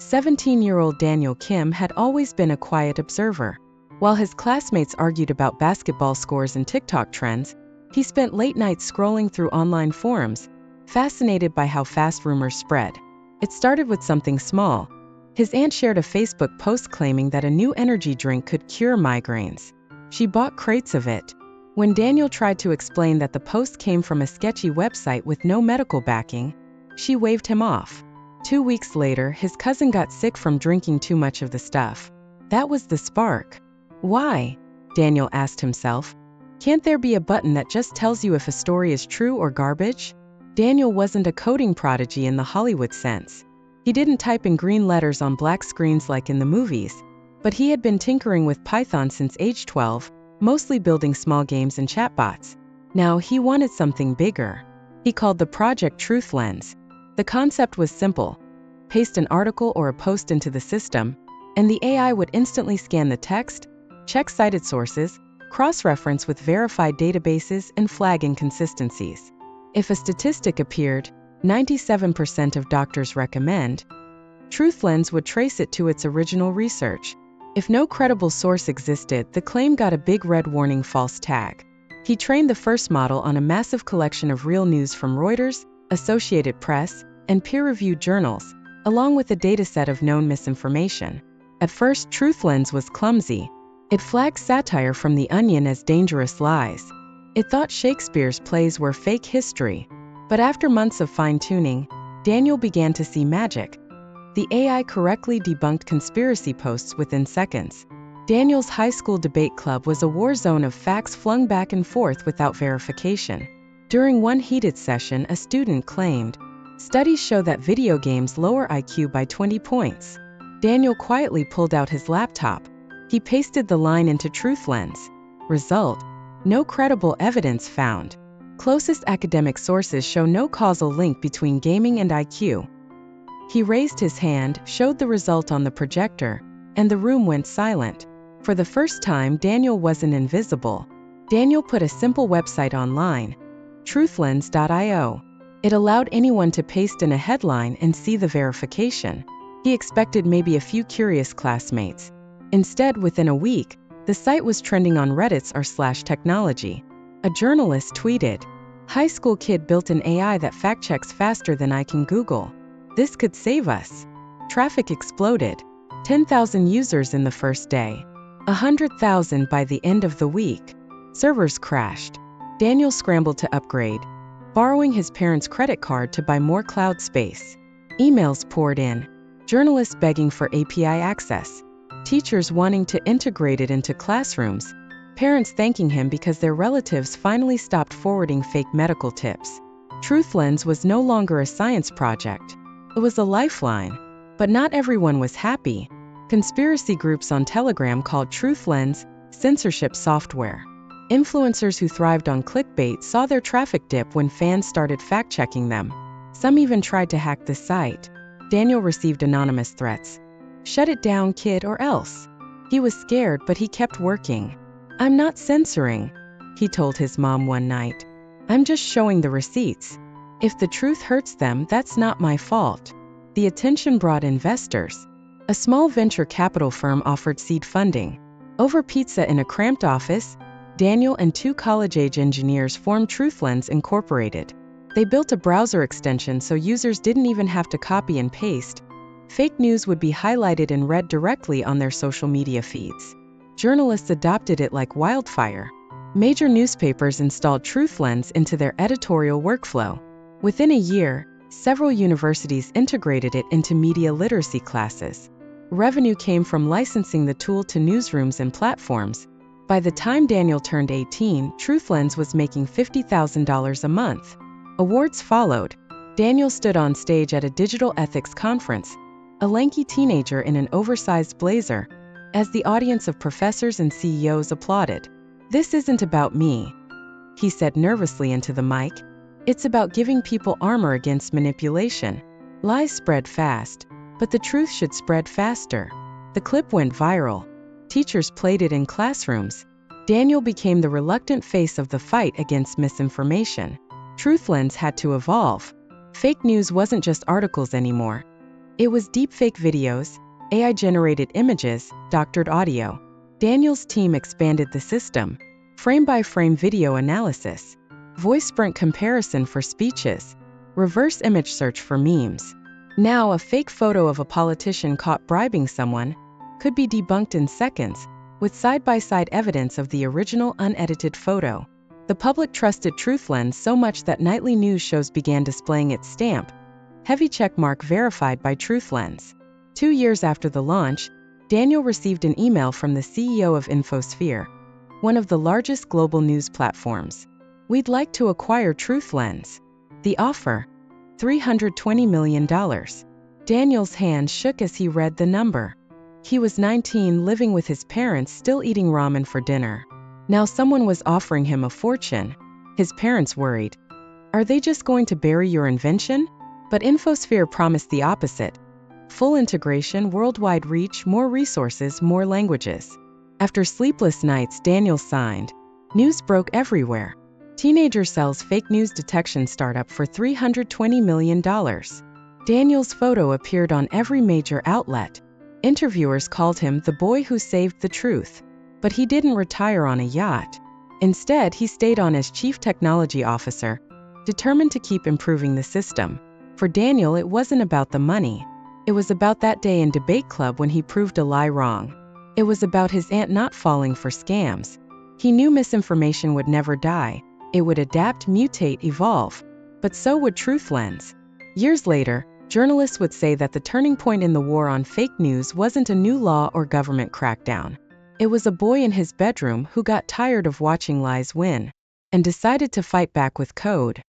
17-year-old Daniel Kim had always been a quiet observer. While his classmates argued about basketball scores and TikTok trends, he spent late nights scrolling through online forums, fascinated by how fast rumors spread. It started with something small. His aunt shared a Facebook post claiming that a new energy drink could cure migraines. She bought crates of it. When Daniel tried to explain that the post came from a sketchy website with no medical backing, she waved him off. 2 weeks later, his cousin got sick from drinking too much of the stuff. That was the spark. Why? Daniel asked himself. Can't there be a button that just tells you if a story is true or garbage? Daniel wasn't a coding prodigy in the Hollywood sense. He didn't type in green letters on black screens like in the movies, but he had been tinkering with Python since age 12, mostly building small games and chatbots. Now he wanted something bigger. He called the project TruthLens. The concept was simple. Paste an article or a post into the system, and the AI would instantly scan the text, check cited sources, cross-reference with verified databases, and flag inconsistencies. If a statistic appeared, 97% of doctors recommend, TruthLens would trace it to its original research. If no credible source existed, the claim got a big red warning false tag. He trained the first model on a massive collection of real news from Reuters, Associated Press, and peer-reviewed journals, along with a dataset of known misinformation. At first, TruthLens was clumsy. It flagged satire from The Onion as dangerous lies. It thought Shakespeare's plays were fake history. But after months of fine-tuning, Daniel began to see magic. The AI correctly debunked conspiracy posts within seconds. Daniel's high school debate club was a war zone of facts flung back and forth without verification. During one heated session, a student claimed, "Studies show that video games lower IQ by 20 points." Daniel quietly pulled out his laptop. He pasted the line into TruthLens. Result: no credible evidence found. Closest academic sources show no causal link between gaming and IQ. He raised his hand, showed the result on the projector, and the room went silent. For the first time, Daniel wasn't invisible. Daniel put a simple website online, truthlens.io. It allowed anyone to paste in a headline and see the verification. He expected maybe a few curious classmates. Instead, within a week, the site was trending on Reddit's r/technology. A journalist tweeted, "High school kid built an AI that fact-checks faster than I can Google. This could save us." Traffic exploded. 10,000 users in the first day. 100,000 by the end of the week. Servers crashed. Daniel scrambled to upgrade, borrowing his parents' credit card to buy more cloud space. Emails poured in. Journalists begging for API access. Teachers wanting to integrate it into classrooms. Parents thanking him because their relatives finally stopped forwarding fake medical tips. TruthLens was no longer a science project. It was a lifeline. But not everyone was happy. Conspiracy groups on Telegram called TruthLens censorship software. Influencers who thrived on clickbait saw their traffic dip when fans started fact-checking them. Some even tried to hack the site. Daniel received anonymous threats. "Shut it down, kid, or else." He was scared, but he kept working. "I'm not censoring," he told his mom one night. "I'm just showing the receipts. If the truth hurts them, that's not my fault." The attention brought investors. A small venture capital firm offered seed funding. Over pizza in a cramped office, Daniel and 2 college-age engineers formed TruthLens Incorporated. They built a browser extension so users didn't even have to copy and paste. Fake news would be highlighted and read directly on their social media feeds. Journalists adopted it like wildfire. Major newspapers installed TruthLens into their editorial workflow. Within a year, several universities integrated it into media literacy classes. Revenue came from licensing the tool to newsrooms and platforms. By the time Daniel turned 18, TruthLens was making $50,000 a month. Awards followed. Daniel stood on stage at a digital ethics conference, a lanky teenager in an oversized blazer, as the audience of professors and CEOs applauded. "This isn't about me," he said nervously into the mic. "It's about giving people armor against manipulation." Lies spread fast, but the truth should spread faster. The clip went viral. Teachers played it in classrooms. Daniel became the reluctant face of the fight against misinformation. TruthLens had to evolve. Fake news wasn't just articles anymore. It was deepfake videos, AI-generated images, doctored audio. Daniel's team expanded the system, frame-by-frame video analysis, voice sprint comparison for speeches, reverse image search for memes. Now, a fake photo of a politician caught bribing someone could be debunked in seconds, with side-by-side evidence of the original unedited photo. The public trusted TruthLens so much that nightly news shows began displaying its stamp, heavy checkmark verified by TruthLens. 2 years after the launch, Daniel received an email from the CEO of Infosphere, one of the largest global news platforms. "We'd like to acquire TruthLens." The offer? $320 million. Daniel's hand shook as he read the number. He was 19, living with his parents, still eating ramen for dinner. Now someone was offering him a fortune. His parents worried. Are they just going to bury your invention? But Infosphere promised the opposite. Full integration, worldwide reach, more resources, more languages. After sleepless nights, Daniel signed. News broke everywhere. Teenager sells fake news detection startup for $320 million. Daniel's photo appeared on every major outlet. Interviewers called him the boy who saved the truth. But he didn't retire on a yacht. Instead, he stayed on as chief technology officer, determined to keep improving the system. For Daniel, it wasn't about the money. It was about that day in debate club when he proved a lie wrong. It was about his aunt not falling for scams. He knew misinformation would never die. It would adapt, mutate, evolve. But so would TruthLens. Years later, journalists would say that the turning point in the war on fake news wasn't a new law or government crackdown. It was a boy in his bedroom who got tired of watching lies win and decided to fight back with code.